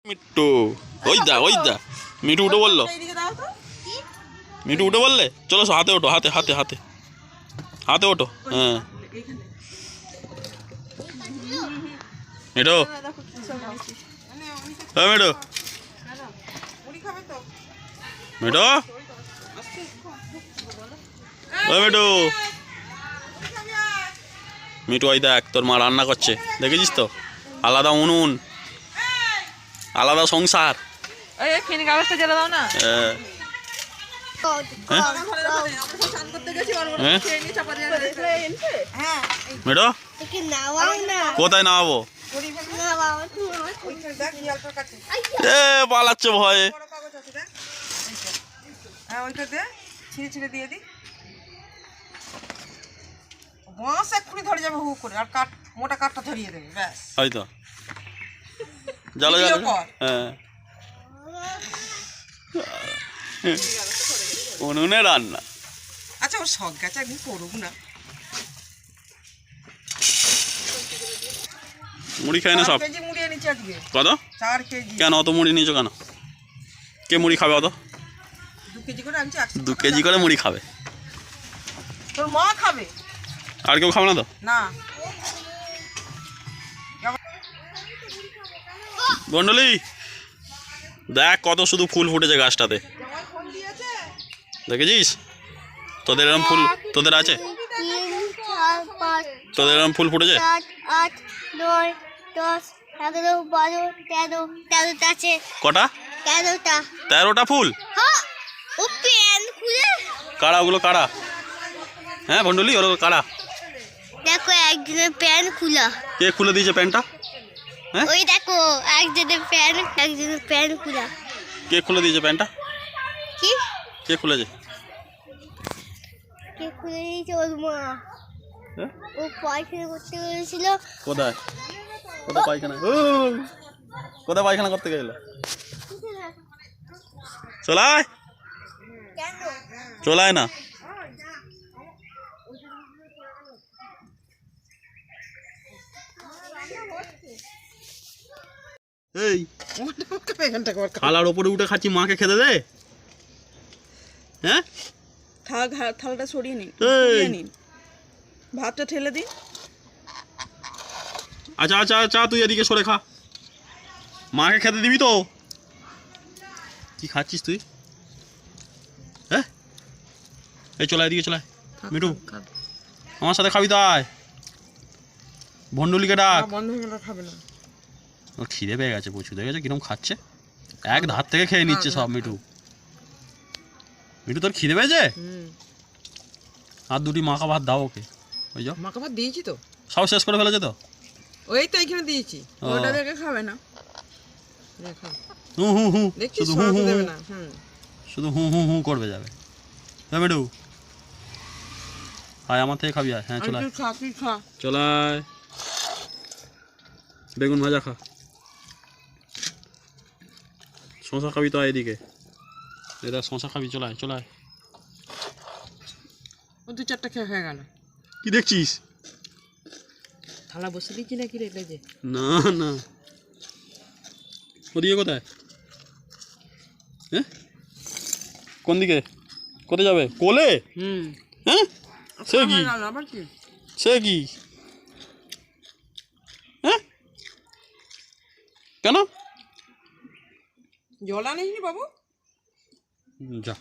মিট্টু ওই দা মিটু উঠে বললো, মিটু উঠে বললে চলো হাতে ওঠো, হাতে হাতে হাতে হাতে ওঠো। হ্যাঁ মিটু, হ্যাঁ মিটু, মিটু, ওই মিটু, মিটু ওই দেখ তোর মা রান্না করছে, দেখেছিস তো? আলাদা উনুন, আলাদা সংসার। কোথায় নামাবো? পালাচ্ছে ভয়ে। বাঁশ এক্ষুনি ধরে যাবে হু করে, আর কাঠ মোটা কাঠটা ধরিয়ে দেবে, ব্যাস। হয়তো জ্বালা জ্বালা। হ্যাঁ উনুনে রান্না। আচ্ছা ওর শখ গেছে, একদিন করুক না। মুড়ি খাই না সব। কেজি মুড়ি এনেছি আজকে। কত? 4 কেজি। কেন অত মুড়ি নিয়েছো কেন? কে মুড়ি খাবে অত? 2 কেজি করে আনছি। 2 কেজি করে মুড়ি খাবে? তোর মা খাবে? আর কেউ খাবে না তো? না। গন্ডলি দেখ কত শুধু ফুল ফুটেছে গাছটাতে, দেখেছিস? তোদের এরকম ফুল তোদের আছে? তোদের এরকম ফুল ফুটেছে? 7, 8, 9, 10, 11, 12, 13, 13টা আছে। কটা? 13টা। 13টা ফুল? হ্যাঁ, ও প্যান খুলে। কারা ওগুলো, কারা? হ্যাঁ ভন্ডলি ওগুলো কারা? দেখো একজনের প্যান খোলা। কে খুলে দিয়েছে প্যান্টটা? হ্যাঁ ওই দেখো একজনের প্যান খোলা। কে খুলে দিয়েছে প্যান্টটা? কি? কে খুলেছে? কে খুলে দিয়েছে? ওর মা। হ্যাঁ? ও পায়খানা করতে গেছিল। কোথায়? কোথায় পায়খানা? কোথায় পায়খানা করতে গেল? চলায় কেন? চলায় না। এই থালার ওপরে উঠে খাচ্ছি, মাকে খেতে দে। হ্যাঁ থালাটা সরিয়ে নিন, এই ভাতটা ঠেলে দিন। আচ্ছা আচ্ছা আচ্ছা তুই এদিকে সরে খা, মাকে খেতে দিবি তো? কি খাচ্ছিস তুই? হ্যাঁ এই চলে এদিকে, চলে মিঠু আমার সাথে খাবি তাই? ভন্ডুলিকে ডাক। বন্ধ হয়ে গেল, খাবে না। ওর খিদে পেয়ে গেছে প্রচুর, দেখেছো কিরম খাচ্ছে, এক ধার থেকে খেয়ে নিচ্ছে সব। মিঠু, মিঠু তোর খিদে পেয়েছে? আর 2টি মাখা ভাত দাও ওকে। ওই যাও, মাকে ভাত দিয়েছি তো, সব শেষ করে ফেলেছে তো? ওই তো এখানে দিয়েছি, ওটা দেখে খাবে না। হু হু হু, দেখছি শুধু হু হু দেবে হু, না। শুধু হু হু হু করবে যাবে। হ্যাঁ মিঠু আয় আমার থেকে খাবি, আয়। হ্যাঁ চলে আয়, খা। চলে আয়, বেগুন ভাজা খা। শশা খাবি তো? এদিকে এটা শশা খাবি, চলে আয় চলে আয়। ও 2-4টা খেয়ে হয়ে গেল। কি দেখছিস? থালা বসে দিয়েছি নাকি রে? যে না না, ওদিকে কোথায়? হ্যাঁ কোন দিকে? কোথায় যাবে? কোলে? হ্যাঁ সে কি? আবার কি? সে কি? হ্যাঁ কেন? জল আনিসনি বাবু? যা